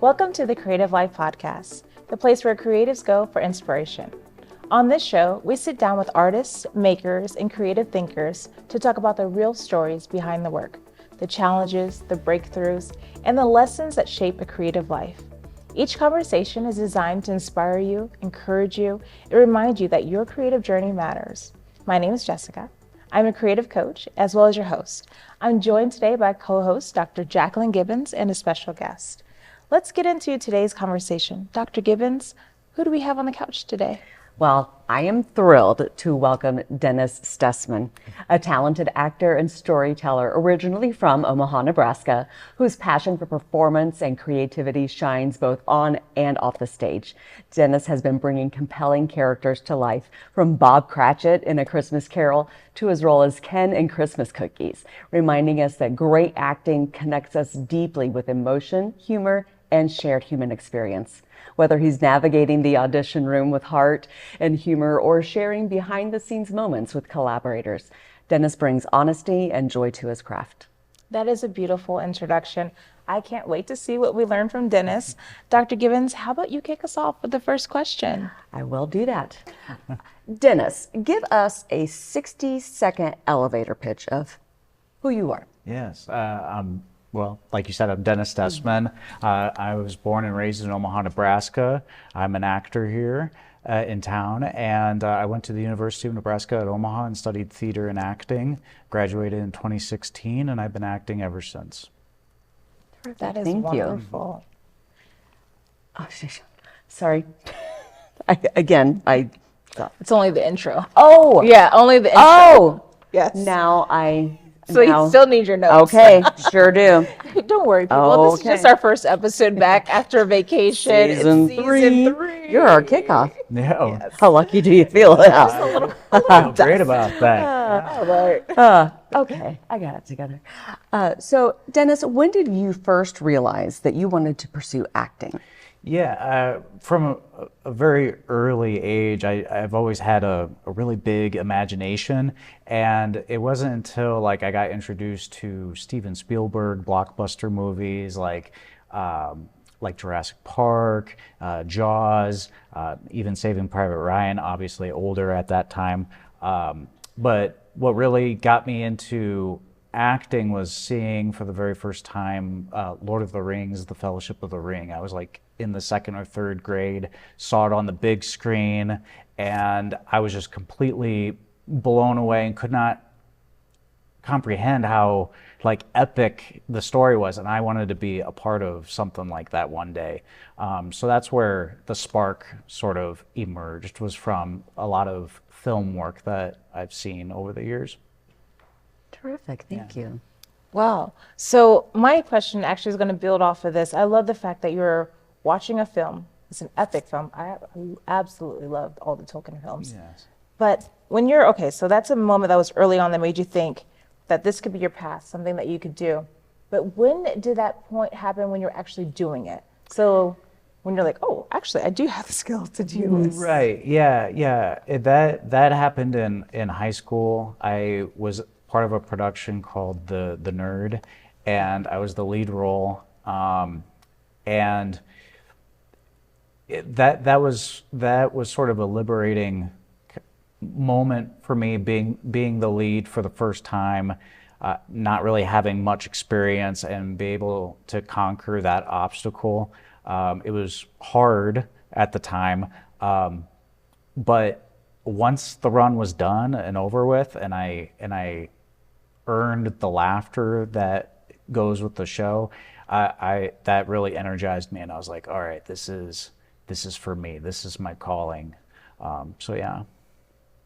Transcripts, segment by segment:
Welcome to the Creative Life Podcast, the place where creatives go for inspiration. On this show, we sit down with artists, makers, and creative thinkers to talk about the real stories behind the work, the challenges, the breakthroughs, and the lessons that shape a creative life. Each conversation is designed to inspire you, encourage you, and remind you that your creative journey matters. My name is Jessica. I'm a creative coach as well as your host. I'm joined today by co-host Dr. Jacqueline Gibbons and a special guest. Let's get into today's conversation. Dr. Gibbons, who do we have on the couch today? Well, I am thrilled to welcome Dennis Stessman, a talented actor and storyteller originally from Omaha, Nebraska, whose passion for performance and creativity shines both on and off the stage. Dennis has been bringing compelling characters to life, from Bob Cratchit in A Christmas Carol to his role as Ken in Christmas Cookies, reminding us that great acting connects us deeply with emotion, humor, and shared human experience. Whether he's navigating the audition room with heart and humor or sharing behind-the-scenes moments with collaborators, Dennis brings honesty and joy to his craft. That is a beautiful introduction. I can't wait to see what we learn from Dennis. Dr. Gibbons, how about you kick us off with the first question? I will do that. Dennis, give us a 60-second elevator pitch of who you are. Yes, well, like you said, I'm Dennis Stessman. I was born and raised in Omaha, Nebraska. I'm an actor here in town, and I went to the University of Nebraska at Omaha and studied theater and acting. Graduated in 2016, and I've been acting ever since. That is Thank wonderful. You. Oh, sorry. I It's only the intro. Oh! Yeah, only the intro. Oh! Yes. So you still need your notes. Okay, sure do. Don't worry, people. This is just our first episode back after vacation. Season It's three. season 3. You're our kickoff. Yeah, Yes. How lucky do you feel now? I feel great about that. All right. Okay, I got it together. So, Dennis, when did you first realize that you wanted to pursue acting? Yeah, from a very early age, I've always had a really big imagination, and it wasn't until like I got introduced to Steven Spielberg blockbuster movies like Jurassic Park, Jaws, even Saving Private Ryan, obviously older at that time. But what really got me into acting was seeing for the very first time Lord of the Rings, The Fellowship of the Ring. I was like in the second or third grade, saw it on the big screen, and I was just completely blown away and could not comprehend how like epic the story was, and I wanted to be a part of something like that one day. So that's where the spark sort of emerged, was from a lot of film work that I've seen over the years. Terrific, thank you. Wow. So my question actually is going to build off of this. I love the fact that you're watching a film. It's an epic film. I absolutely loved all the Tolkien films. Yes. But when you're, okay, so that's a moment that was early on that made you think that this could be your path, something that you could do. But when did that point happen when you're actually doing it? So when you're like, oh, actually, I do have the skills to do this. Right, yeah. That happened in high school. I was part of a production called The Nerd, and I was the lead role. And that was sort of a liberating moment for me, being the lead for the first time, not really having much experience, and be able to conquer that obstacle. It was hard at the time, but once the run was done and over with, and I earned the laughter that goes with the show, that really energized me, and I was like, all right, this is for me. This is my calling. So yeah.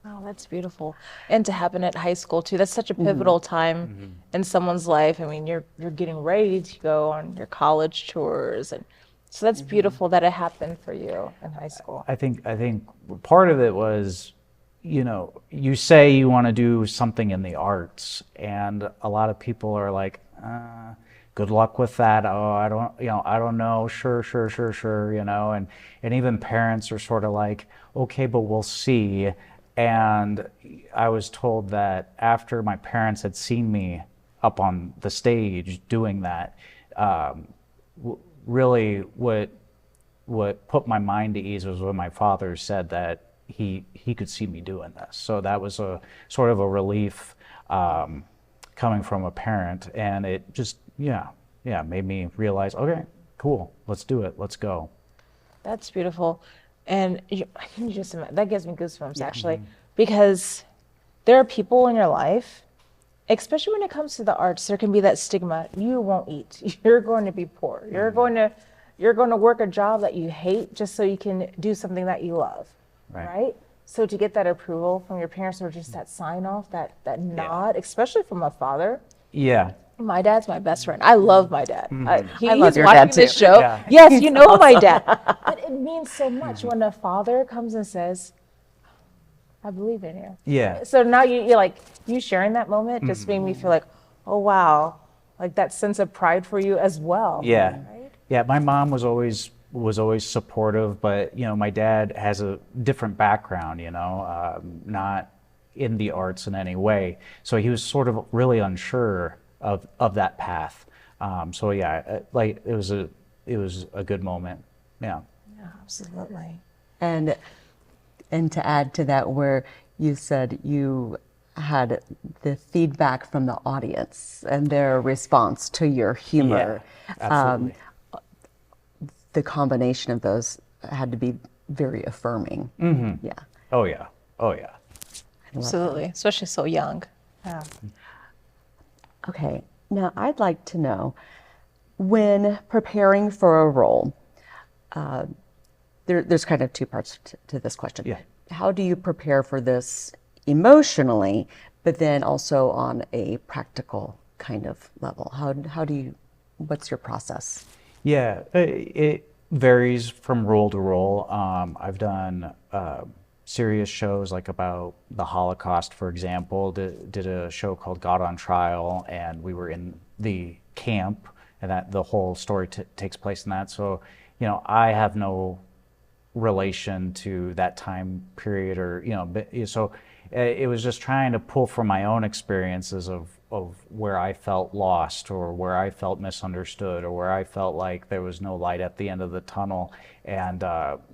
Oh, that's beautiful. And to happen at high school too. That's such a pivotal time in someone's life. I mean, you're getting ready to go on your college tours, and so that's beautiful that it happened for you in high school. I think part of it was, you say you want to do something in the arts, and a lot of people are like, good luck with that. Oh, I don't know. Sure. And even parents are sort of like, okay, but we'll see. And I was told that after my parents had seen me up on the stage doing that, really what put my mind to ease was when my father said that he could see me doing this. So that was a sort of a relief coming from a parent, and it just made me realize, okay, cool, let's do it, let's go. That's beautiful. And I can just imagine, that gives me goosebumps actually, because there are people in your life, especially when it comes to the arts, there can be that stigma. You won't eat. You're going to be poor. You're going to work a job that you hate just so you can do something that you love. Right? So to get that approval from your parents, or just that sign off, that nod, especially from a father. Yeah. My dad's my best friend. I love my dad. I love He's your watching dad, this too. show. Yeah. Yes, you know my dad. But it means so much when a father comes and says, I believe in you. Yeah. So now you're like, you sharing that moment just made me feel like, oh, wow. Like that sense of pride for you as well. Yeah. Right? Yeah, my mom was always supportive, but my dad has a different background, not in the arts in any way. So he was sort of really unsure of that path. So yeah, like it was a good moment. Yeah. Yeah, absolutely. And to add to that, where you said you had the feedback from the audience and their response to your humor. Yeah, absolutely. The combination of those had to be very affirming. Mm-hmm. Yeah. Oh yeah. Oh yeah. Absolutely. Especially so young. Yeah. Okay. Now, I'd like to know, when preparing for a role, there's kind of two parts to this question. Yeah. How do you prepare for this emotionally, but then also on a practical kind of level? How do you, what's your process? Yeah, it varies from role to role. I've done serious shows like about the Holocaust, for example. Did a show called God on Trial, and we were in the camp, and that the whole story takes place in that. So, I have no relation to that time period, or so it was just trying to pull from my own experiences of where I felt lost, or where I felt misunderstood, or where I felt like there was no light at the end of the tunnel, and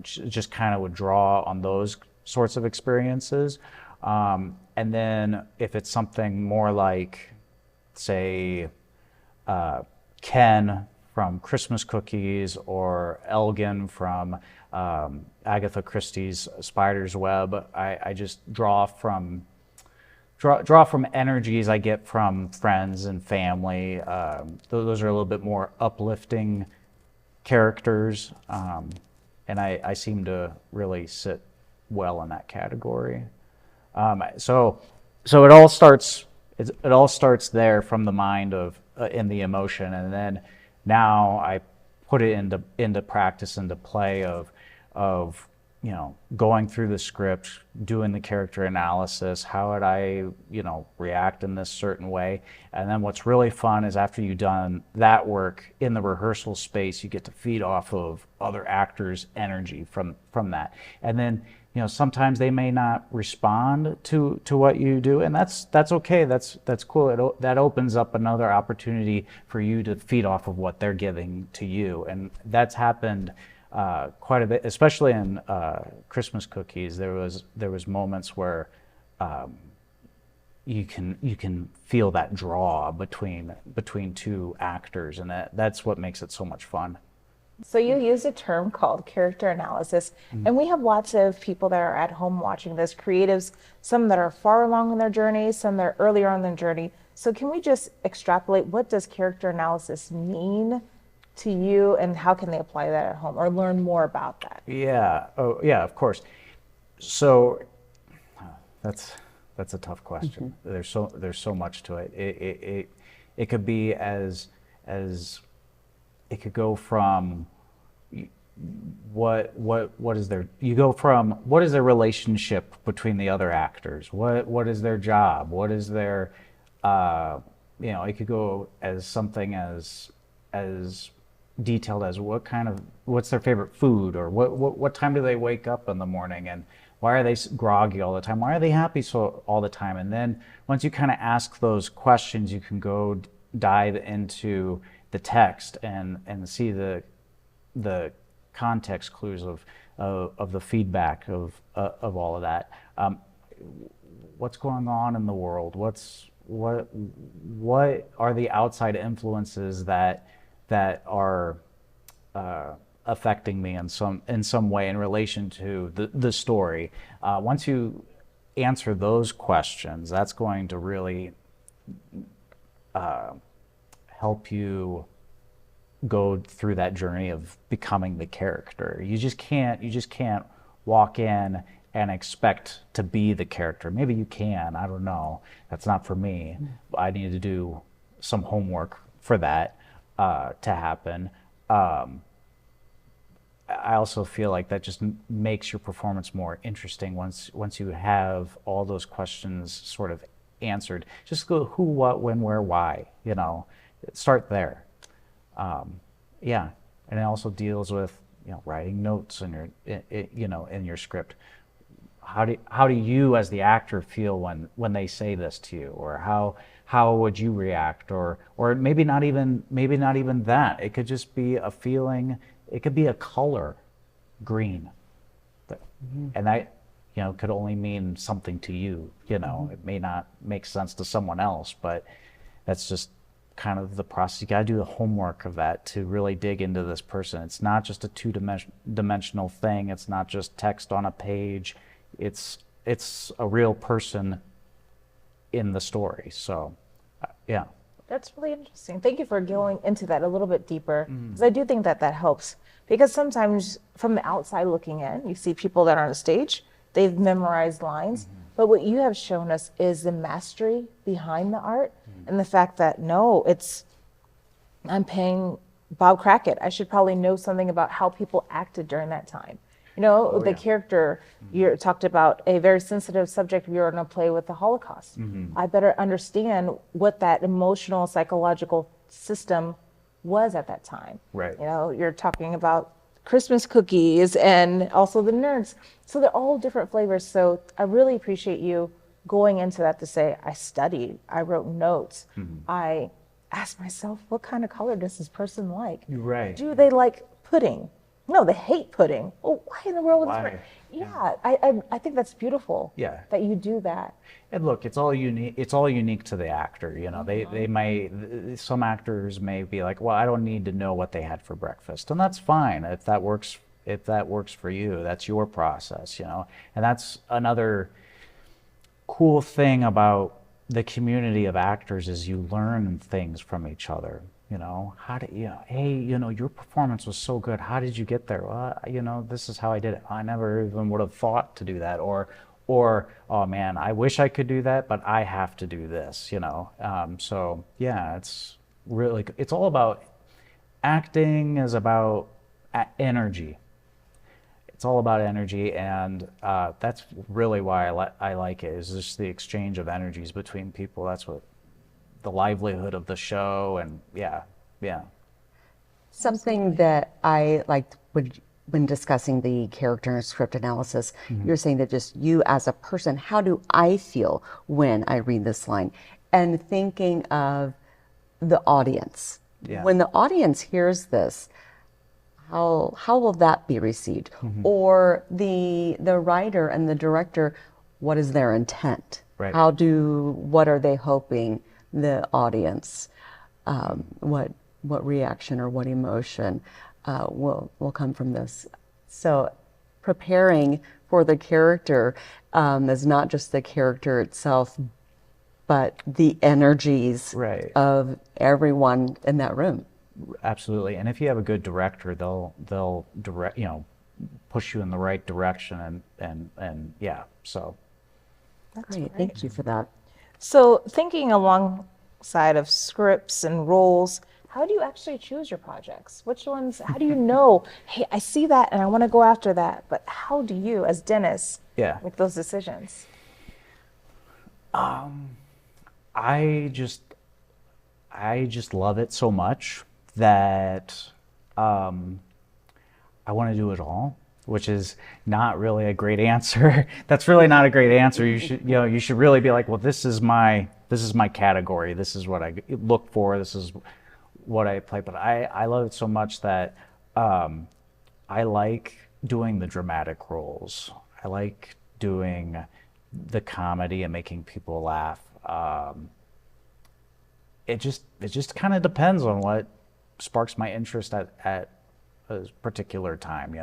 just kind of would draw on those sorts of experiences. And then if it's something more like, say, Ken from Christmas Cookies, or Elgin from Agatha Christie's Spider's Web, I just draw from energies I get from friends and family. Those are a little bit more uplifting characters, and I seem to really sit well in that category. So it all starts there from the mind of in the emotion, and then now I put it into practice, into play of going through the script, doing the character analysis. How would I react in this certain way? And then what's really fun is, after you've done that work in the rehearsal space, you get to feed off of other actors' energy from that. And then sometimes they may not respond to what you do, and that's okay. That's cool. That opens up another opportunity for you to feed off of what they're giving to you, and that's happened quite a bit, especially in Christmas Cookies. There was moments where you can feel that draw between two actors, and that's what makes it so much fun. So you use a term called character analysis, and we have lots of people that are at home watching this, creatives, some that are far along in their journey, some that are earlier on in their journey. So can we just extrapolate, what does character analysis mean to you, and how can they apply that at home or learn more about that? Yeah. Oh, yeah, of course. So that's a tough question. There's so much to it. It could be as it could go from what is their relationship between the other actors? What is their job? What is their it could go as something as detailed as what's their favorite food, or what time do they wake up in the morning, and why are they groggy all the time? Why are they happy all the time? And then once you kind of ask those questions, you can go dive into the text and see the the context clues of the feedback of all of that. What's going on in the world? What are the outside influences that are affecting me in some way in relation to the story? Once you answer those questions, that's going to really help you go through that journey of becoming the character. You just can't walk in and expect to be the character. Maybe you can, I don't know. That's not for me. I need to do some homework for that to happen. I also feel like that just makes your performance more interesting once you have all those questions sort of answered. Just go who, what, when, where, why, start there. Yeah, and it also deals with writing notes in your script. How do you as the actor feel when they say this to you, or how would you react, or maybe not even that. It could just be a feeling. It could be a color, green, and that could only mean something to you. It may not make sense to someone else, but that's just kind of the process. You got to do the homework of that to really dig into this person. It's not just a two-dimensional thing. It's not just text on a page. It's a real person in the story. So, yeah. That's really interesting. Thank you for going into that a little bit deeper, because I do think that helps. Because sometimes from the outside looking in, you see people that are on a stage, they've memorized lines, but what you have shown us is the mastery behind the art, and the fact that I'm paying Bob Crackett. I should probably know something about how people acted during that time. The character, you talked about a very sensitive subject. You're going to play with the Holocaust. I better understand what that emotional, psychological system was at that time. Right. You're talking about Christmas cookies and also the nerds. So they're all different flavors. So I really appreciate you going into that to say, I studied, I wrote notes. I asked myself, what kind of color does this person like? Right. Do they like pudding? No, they hate pudding. Well, why in the world would this? Yeah, I think that's beautiful. Yeah. That you do that. And look, it's all unique. It's all unique to the actor. They might. Some actors may be like, well, I don't need to know what they had for breakfast, and that's fine if that works. If that works for you, that's your process. And that's another cool thing about the community of actors is you learn things from each other. How did hey, your performance was so good. How did you get there? Well, this is how I did it. I never even would have thought to do that. Or, oh man, I wish I could do that, but I have to do this. So yeah, it's all about acting. Is about energy. It's all about energy, and that's really why I like it. Is just the exchange of energies between people. That's what. The livelihood of the show, and yeah. Something that I liked when discussing the character and script analysis, you're saying that just you as a person, how do I feel when I read this line? And thinking of the audience. Yeah. When the audience hears this, how will that be received? Or the writer and the director, what is their intent? Right. What are they hoping the audience, what reaction or what emotion will come from this? So preparing for the character is not just the character itself, but the energies of everyone in that room. Absolutely, and if you have a good director, they'll direct, push you in the right direction, and yeah. So that's great. Thank you for that. So thinking alongside of scripts and roles, how do you actually choose your projects? Which ones, how do you know, hey, I see that and I want to go after that, but how do you, as Dennis, make those decisions? I just love it so much that I want to do it all. Which is not really a great answer. That's really not a great answer. You should really be like, well, this is my category. This is what I look for. This is what I play. But I love it so much that I like doing the dramatic roles. I like doing the comedy and making people laugh. It just kind of depends on what sparks my interest at a particular time.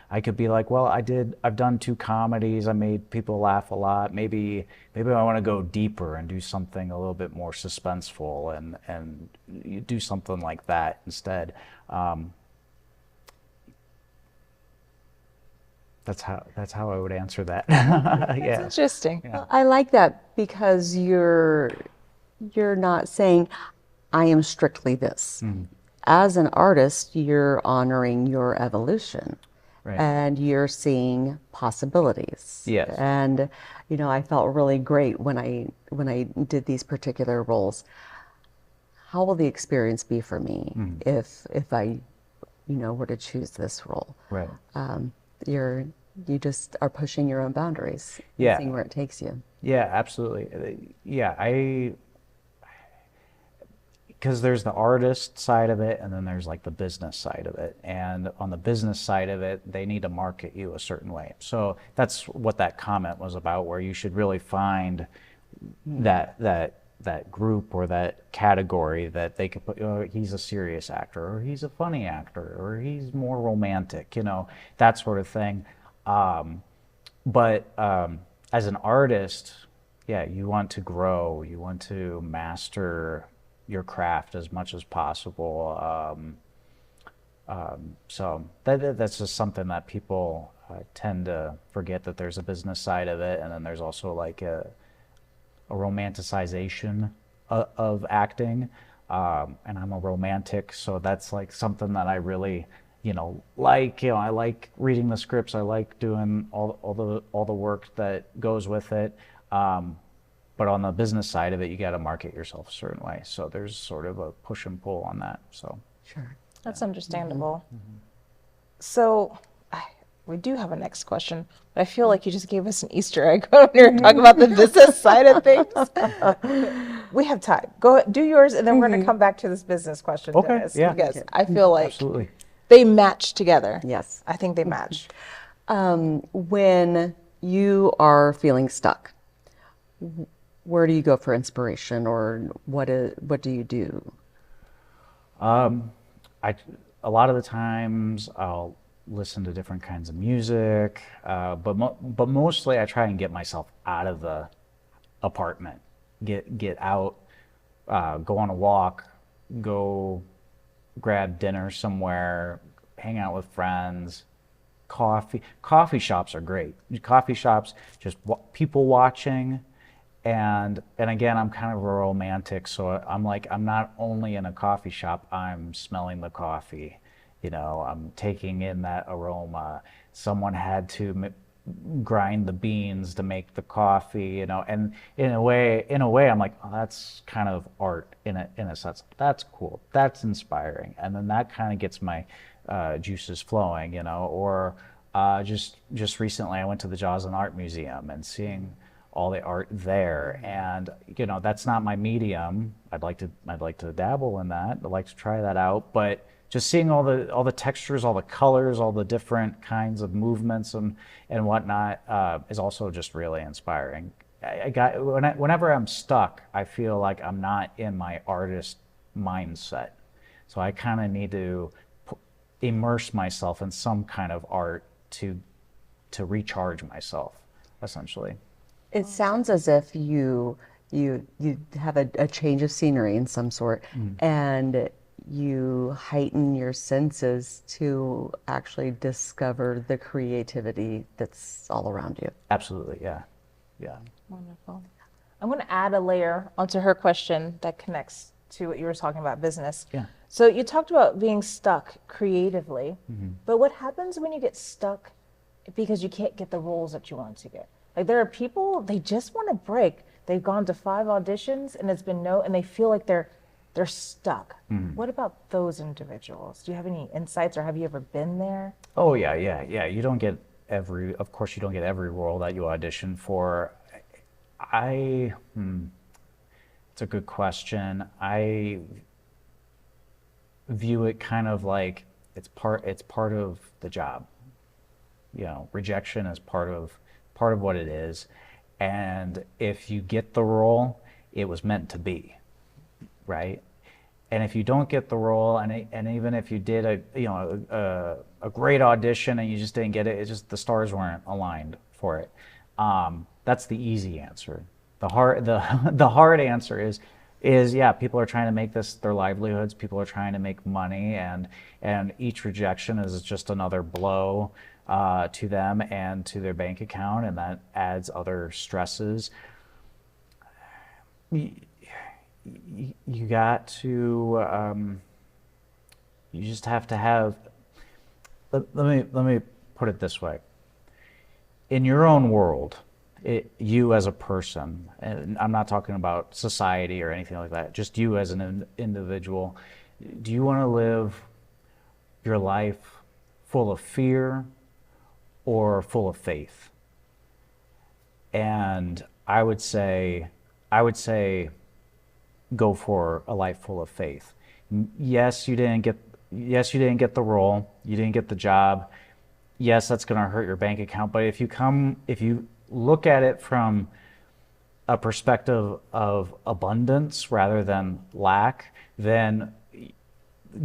I could be like, well, I've done 2 comedies. I made people laugh a lot. Maybe I want to go deeper and do something a little bit more suspenseful and you do something like that instead. That's how I would answer that. Yeah. Interesting. Yeah. I like that because you're not saying I am strictly this. As an artist, you're honoring your evolution. Right. And you're seeing possibilities. Yes. And I felt really great when I did these particular roles. How will the experience be for me if I were to choose this role? Right. You just are pushing your own boundaries, Yeah. seeing where it takes you. Yeah, absolutely. Yeah, because there's the artist side of it and then there's like the business side of it. And on the business side of it, they need to market you a certain way. So that's what that comment was about, where you should really find that group or that category that they could put, he's a serious actor, or he's a funny actor, or he's more romantic, that sort of thing. But as an artist, yeah, you want to grow, you want to master your craft as much as possible. So that's just something that people tend to forget, that there's a business side of it, and then there's also like a romanticization of acting. And I'm a romantic, so that's like something that I really, like. I like reading the scripts. I like doing all the work that goes with it. But on the business side of it, you got to market yourself a certain way. So there's sort of a push and pull on that. So Sure. That's understandable. So we do have a next question, but I feel like you just gave us an Easter egg when you're talking about the business side of things. We have time. Go do yours, and then we're going to come back to this business question, Okay, Dennis, yeah. because I feel like absolutely. they match together. Yes. I think they match. When you are feeling stuck, where do you go for inspiration, or what do you do? A lot of the times I'll listen to different kinds of music, but mostly I try and get myself out of the apartment, get out, go on a walk, go grab dinner somewhere, hang out with friends. Coffee shops are great. Coffee shops, just people watching. And again, I'm kind of a romantic, so I'm not only in a coffee shop, I'm smelling the coffee. I'm taking in that aroma. Someone had to grind the beans to make the coffee, and in a way, I'm like, oh, that's kind of art in a sense. That's cool. That's inspiring. And then that kind of gets my juices flowing, or just recently I went to the Jaws and Art Museum and seeing all the art there, and that's not my medium. I'd like to dabble in that. I'd like to try that out, but just seeing all the textures, all the colors, all the different kinds of movements and whatnot is also just really inspiring. Whenever I'm stuck, I feel like I'm not in my artist mindset, so I kind of need to immerse myself in some kind of art to recharge myself, essentially. It sounds as if you have a change of scenery in some sort, and you heighten your senses to actually discover the creativity that's all around you. Absolutely, yeah. Wonderful. I'm going to add a layer onto her question that connects to what you were talking about, business. Yeah. So you talked about being stuck creatively, but what happens when you get stuck because you can't get the roles that you want to get? Like, there are people, they just want to break. They've gone to 5 auditions and it's been no, and they feel like they're stuck. What about those individuals? Do you have any insights, or have you ever been there? Oh yeah. You don't get of course you don't get every role that you audition for. It's a good question. I view it kind of like, it's part of the job. You know, rejection is part of what it is. And if you get the role, it was meant to be, right? And if you don't get the role, and even if you did a great audition and you just didn't get it, it's just the stars weren't aligned for it. That's the easy answer. The hard answer is yeah, people are trying to make this their livelihoods. People are trying to make money, and each rejection is just another blow to them and to their bank account, and that adds other stresses. You got to you just have to have, let me put it this way. In your own world, you as a person, and I'm not talking about society or anything like that, just you as an individual, do you want to live your life full of fear or full of faith? And I would say go for a life full of faith. Yes, you didn't get the role, you didn't get the job. Yes, that's going to hurt your bank account, but if you look at it from a perspective of abundance rather than lack, then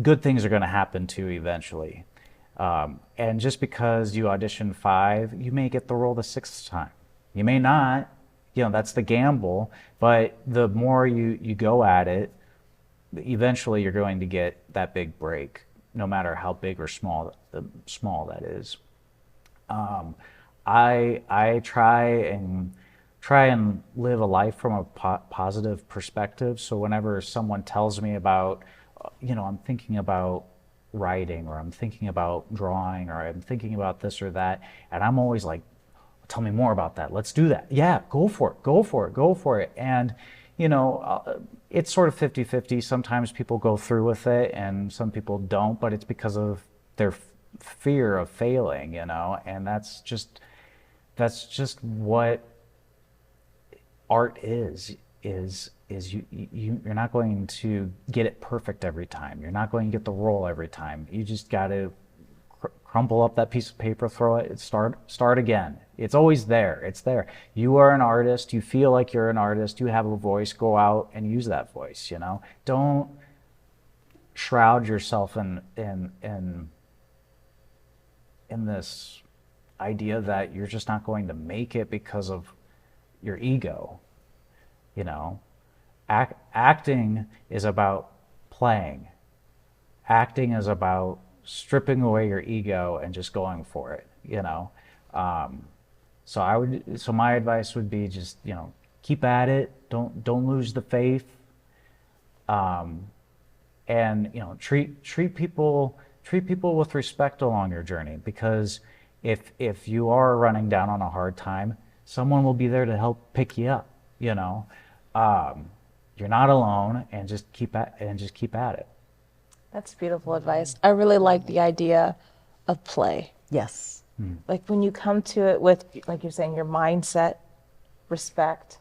good things are going to happen to you eventually. And just because you audition 5, you may get the role the 6th time. You may not. You know, that's the gamble. But the more you go at it, eventually you're going to get that big break, no matter how big or small that is. I try and live a life from a positive perspective. So whenever someone tells me about, I'm thinking about writing, or I'm thinking about drawing, or I'm thinking about this or that, and I'm always like, tell me more about that. Let's do that. Yeah, go for it. And, it's sort of 50-50. Sometimes people go through with it and some people don't, but it's because of their fear of failing, and that's just what art is you're not going to get it perfect every time. You're not going to get the role every time. You just got to crumple up that piece of paper, throw it, start again. It's always there. It's there. You are an artist. You feel like you're an artist. You have a voice. Go out and use that voice. Don't shroud yourself in this idea that you're just not going to make it because of your ego. Acting is about playing. Acting is about stripping away your ego and just going for it. So my advice would be just keep at it. Don't lose the faith. And treat people with respect along your journey, because if you are running down on a hard time, someone will be there to help pick you up. You're not alone, and just keep at it. That's beautiful advice. I really like the idea of play. Yes. Like when you come to it with, like you're saying, your mindset, respect,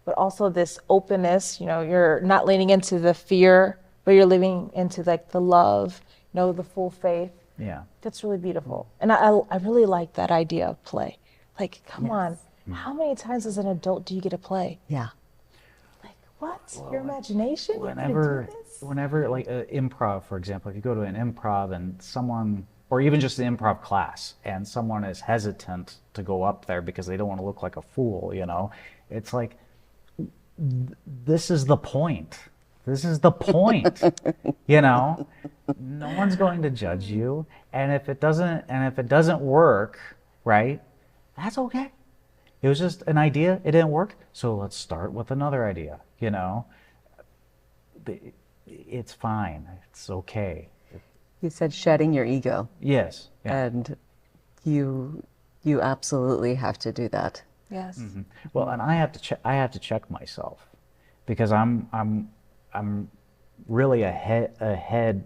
but also this openness, you're not leaning into the fear, but you're leaning into like the love, the full faith. Yeah. That's really beautiful. And I really like that idea of play. Like, come on, how many times as an adult do you get to play? Yeah. Like, what? Your imagination? Whenever like improv, for example, if you go to an improv and someone, or even just an improv class, and someone is hesitant to go up there because they don't want to look like a fool, it's like, this is the point. This is the point. No one's going to judge you, and if it doesn't work, right, that's okay. It was just an idea. It didn't work, so let's start with another idea. It's fine. It's okay. You said shedding your ego. Yes. Yeah. And you absolutely have to do that. Yes. Mm-hmm. Well, and I have to check myself, because I'm really a head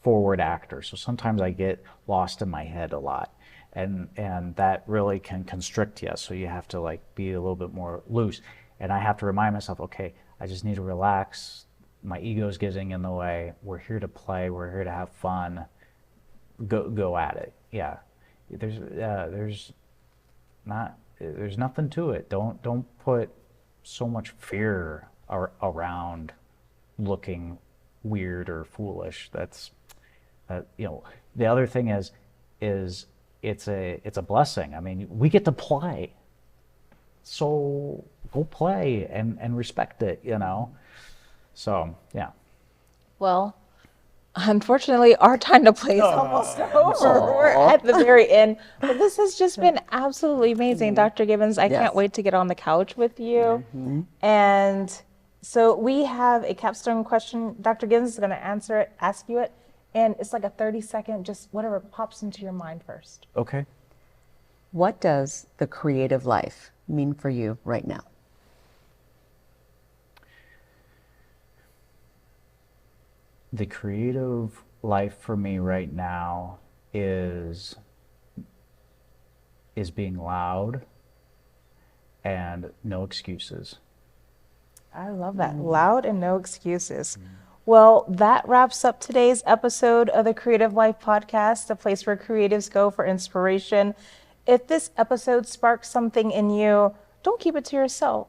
forward actor. So sometimes I get lost in my head a lot, and that really can constrict you. So you have to like be a little bit more loose, and I have to remind myself, okay, I just need to relax my ego's getting in the way. We're here to play. We're here to have fun. Go at it. Yeah. There's nothing to it. Don't put so much fear around looking weird or foolish. That's the other thing is it's a blessing. I mean, we get to play. So go play and respect it, So, yeah. Well, unfortunately, our time to play is almost over. We're at the very end. But this has just been absolutely amazing. Dr. Gibbons, I can't wait to get on the couch with you. And so we have a capstone question. Dr. Gibbons is going to ask you it. And it's like a 30-second, just whatever pops into your mind first. Okay. What does the creative life mean for you right now? The creative life for me right now is being loud and no excuses. I love that. Loud and no excuses. Well, that wraps up today's episode of the Creative Life Podcast, the place where creatives go for inspiration. If this episode sparks something in you, don't keep it to yourself.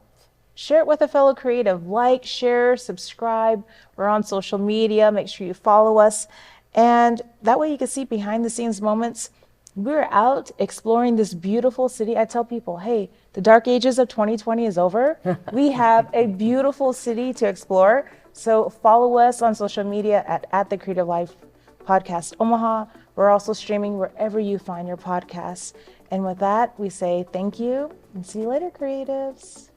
Share it with a fellow creative. Like, share, subscribe. We're on social media. Make sure you follow us. And that way you can see behind the scenes moments. We're out exploring this beautiful city. I tell people, hey, the dark ages of 2020 is over. We have a beautiful city to explore. So follow us on social media at the Creative Life Podcast Omaha. We're also streaming wherever you find your podcasts. And with that, we say thank you and see you later, creatives.